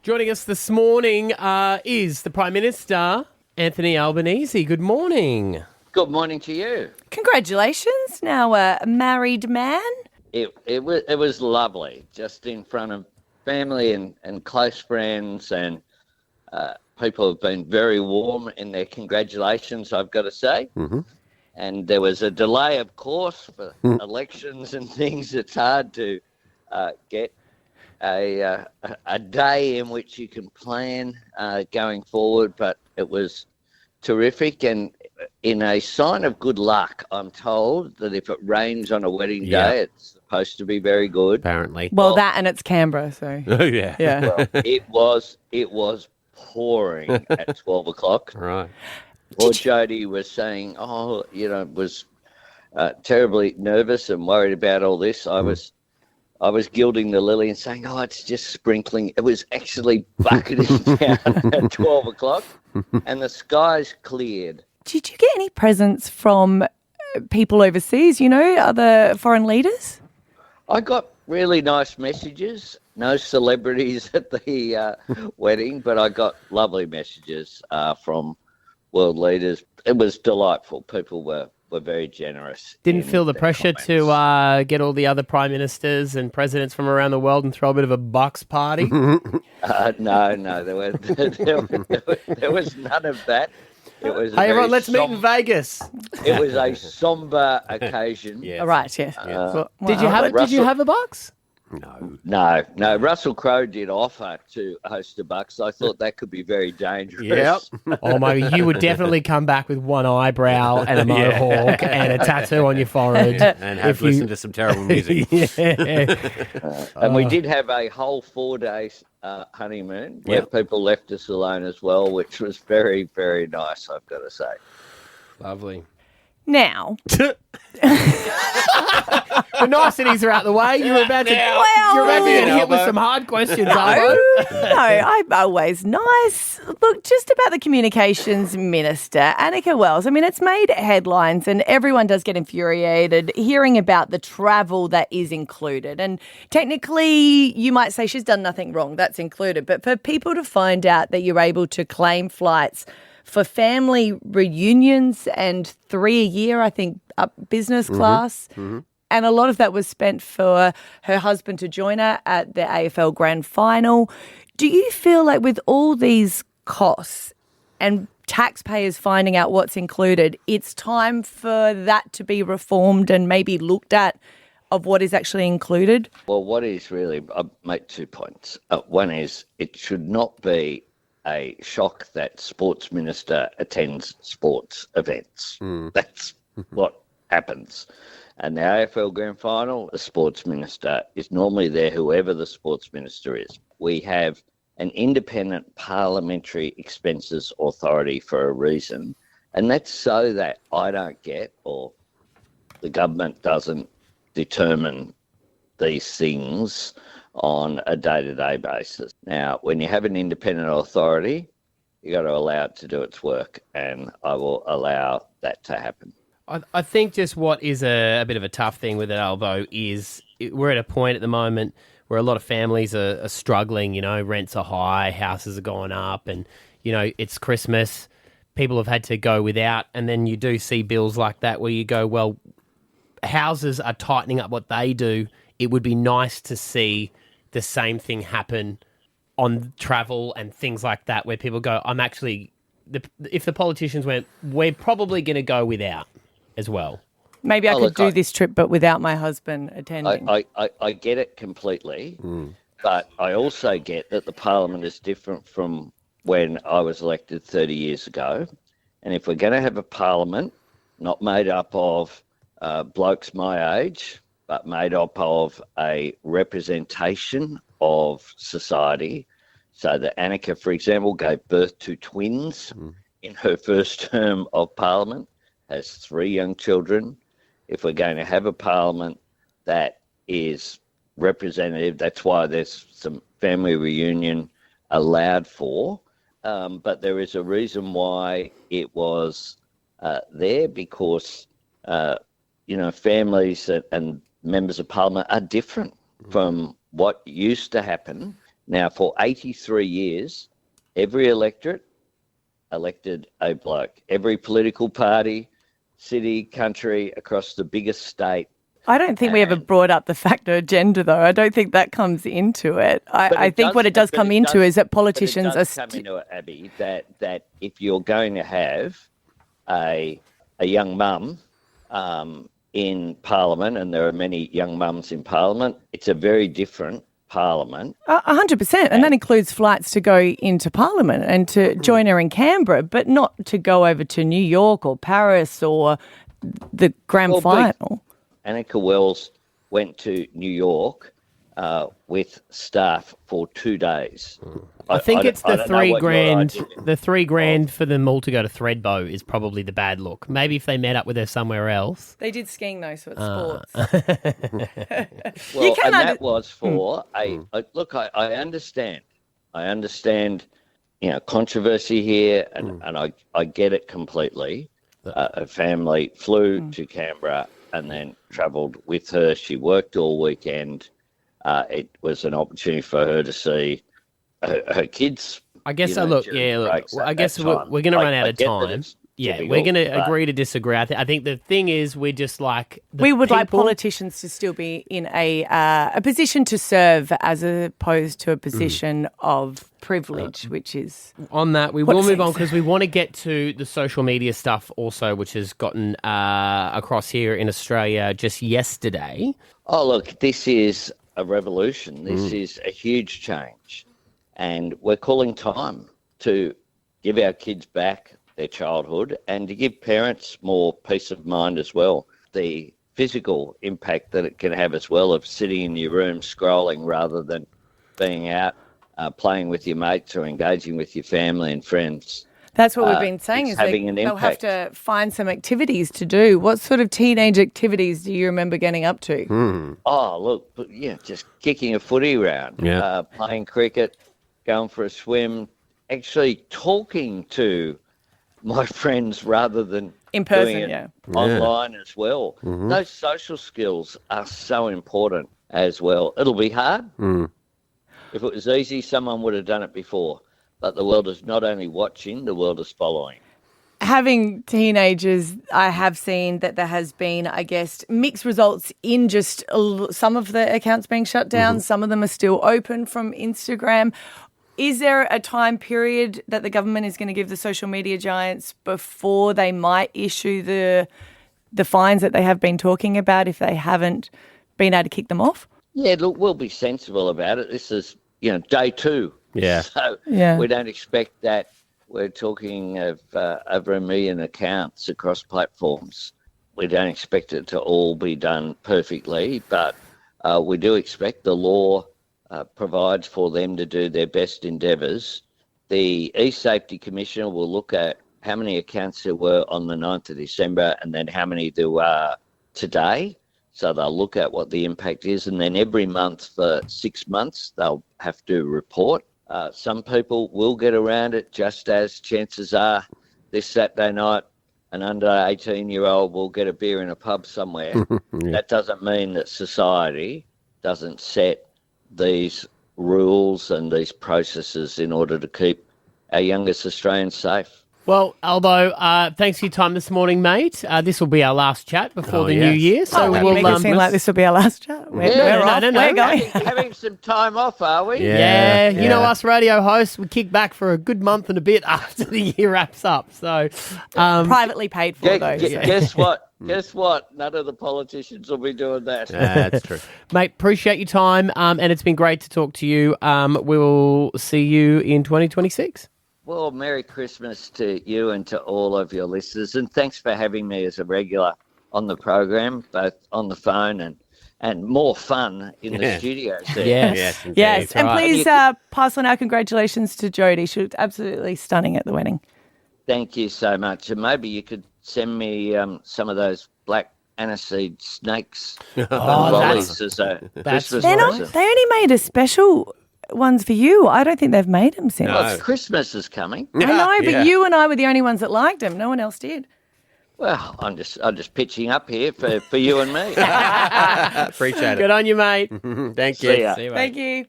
Joining us this morning is the Prime Minister, Anthony Albanese. Good morning. Good morning to you. Congratulations, now a married man. It was lovely, just in front of family and close friends, and people have been very warm in their congratulations, I've got to say. Mm-hmm. And there was a delay, of course, for elections and things. It's hard to get a day in which you can plan going forward, but it was terrific. And in a sign of good luck, I'm told that if it rains on a wedding day, it's supposed to be very good. Apparently. Well, that and it's Canberra, so. Oh, yeah. Yeah. Well, it was pouring at 12 o'clock. Right. Poor Jodie was saying, was terribly nervous and worried about all this. I was gilding the lily and saying, it's just sprinkling. It was actually bucketing down at 12 o'clock, and the skies cleared. Did you get any presents from people overseas, other foreign leaders? I got really nice messages. No celebrities at the wedding, but I got lovely messages from world leaders. It was delightful. People were very generous. Didn't feel the pressure to get all the other prime ministers and presidents from around the world and throw a bit of a bucks party? No. There was none of that. It was hey, everyone, let's meet in Vegas. It was a somber occasion. Yes. Right, yeah. Did you have a bucks? No. Russell Crowe did offer to host a bucks. I thought that could be very dangerous. Yep. Oh my! You would definitely come back with one eyebrow and a mohawk and a tattoo on your forehead, and have listened to some terrible music. And we did have a whole 4 days honeymoon where people left us alone as well, which was very, very nice, I've got to say. Lovely. Now, the niceties are out the way. You're about to get hit with some hard questions, Albo. No, I'm always nice. Look, just about the communications minister, Annika Wells. I mean, it's made headlines and everyone does get infuriated hearing about the travel that is included. And technically, you might say she's done nothing wrong. That's included. But for people to find out that you're able to claim flights for family reunions and 3 a year, I think, up business class. Mm-hmm. And a lot of that was spent for her husband to join her at the AFL Grand Final. Do you feel like with all these costs and taxpayers finding out what's included, it's time for that to be reformed and maybe looked at of what is actually included? Well, what is really, I'll make 2 points. One is it should not be a shock that sports minister attends sports events. That's what happens. And the AFL Grand Final, the sports minister is normally there, whoever the sports minister is. We have an independent parliamentary expenses authority for a reason, and that's so that I don't get, or the government doesn't determine these things on a day-to-day basis. Now, when you have an independent authority, you got to allow it to do its work, and I will allow that to happen. I think just what is a bit of a tough thing with it, Albo, is we're at a point at the moment where a lot of families are struggling. Rents are high, houses are going up, and, it's Christmas. People have had to go without, and then you do see bills like that where you go, well, houses are tightening up what they do. It would be nice to see the same thing happen on travel and things like that, where people go, if the politicians went, we're probably going to go without as well. Maybe I could do this trip, but without my husband attending. I get it completely, but I also get that the parliament is different from when I was elected 30 years ago. And if we're going to have a parliament not made up of blokes my age, but made up of a representation of society. So that Annika, for example, gave birth to twins in her first term of Parliament, has 3 young children. If we're going to have a Parliament that is representative, that's why there's some family reunion allowed for. But there is a reason why it was there, because, families and members of Parliament are different from what used to happen. Now, for 83 years, every electorate elected a bloke. Every political party, city, country, across the biggest state. I don't think we ever brought up the factor of gender, though. I don't think that comes into it. I think what it does come into is that politicians are... come into it, Abby, that if you're going to have a young mum in Parliament, and there are many young mums in Parliament, it's a very different Parliament. 100%, and that includes flights to go into Parliament and to join her in Canberra, but not to go over to New York or Paris or the grand final. Annika Wells went to New York with staff for 2 days. I think it's the $3,000. The $3,000 for them all to go to Thredbo is probably the bad look. Maybe if they met up with her somewhere else. They did skiing though, so it's sports. Well, and that was for look. I understand. I understand. Controversy here, and I get it completely. A family flew to Canberra and then travelled with her. She worked all weekend. It was an opportunity for her to see her kids. I guess I guess we're going to run out of time. Yeah, we're going to agree to disagree. I think the thing is, we're just like we would like politicians to still be in a position to serve as opposed to a position of privilege, which is on that. We will move on because we want to get to the social media stuff also, which has gotten across here in Australia just yesterday. Oh, look, this is a revolution. This is a huge change, and we're calling time to give our kids back their childhood and to give parents more peace of mind as well. The physical impact that it can have as well of sitting in your room scrolling rather than being out playing with your mates or engaging with your family and friends. That's what we've been saying is they'll have to find some activities to do. What sort of teenage activities do you remember getting up to? Oh, look, just kicking a footy around, playing cricket, going for a swim, actually talking to my friends rather than in person, doing it online as well. Those social skills are so important as well. It'll be hard. If it was easy, someone would have done it before. But the world is not only watching, the world is following. Having teenagers, I have seen that there has been, I guess, mixed results in just some of the accounts being shut down. Some of them are still open from Instagram. Is there a time period that the government is going to give the social media giants before they might issue the fines that they have been talking about if they haven't been able to kick them off? Yeah, look, we'll be sensible about it. This is, day 2. Yeah. So we don't expect that. We're talking of over 1 million accounts across platforms. We don't expect it to all be done perfectly, but we do expect the law provides for them to do their best endeavours. The E-Safety Commissioner will look at how many accounts there were on the 9th of December and then how many there are today. So they'll look at what the impact is, and then every month for 6 months they'll have to report. Some people will get around it, just as chances are this Saturday night an under 18-year-old will get a beer in a pub somewhere. That doesn't mean that society doesn't set these rules and these processes in order to keep our youngest Australians safe. Well, Albo, thanks for your time this morning, mate. This will be our last chat before the new year. So we'll make it seem like this will be our last chat. We're going. Having some time off, are we? Yeah. You know us radio hosts, we kick back for a good month and a bit after the year wraps up. So privately paid for those. Guess what? Guess what? None of the politicians will be doing that. That's true. Mate, appreciate your time, and it's been great to talk to you. We'll see you in 2026. Well, Merry Christmas to you and to all of your listeners, and thanks for having me as a regular on the program, both on the phone and more fun in the studios there. Yes. And please pass on our congratulations to Jodie. She looked absolutely stunning at the wedding. Thank you so much. And maybe you could send me some of those black aniseed snakes lollies as a Christmas present. They only made a special ones for you. I don't think they've made them since. Well, Christmas is coming. I know, but you and I were the only ones that liked them. No one else did. Well, I'm just pitching up here for you and me. Appreciate it. Good on you, mate. Thank you. See ya. Thank you.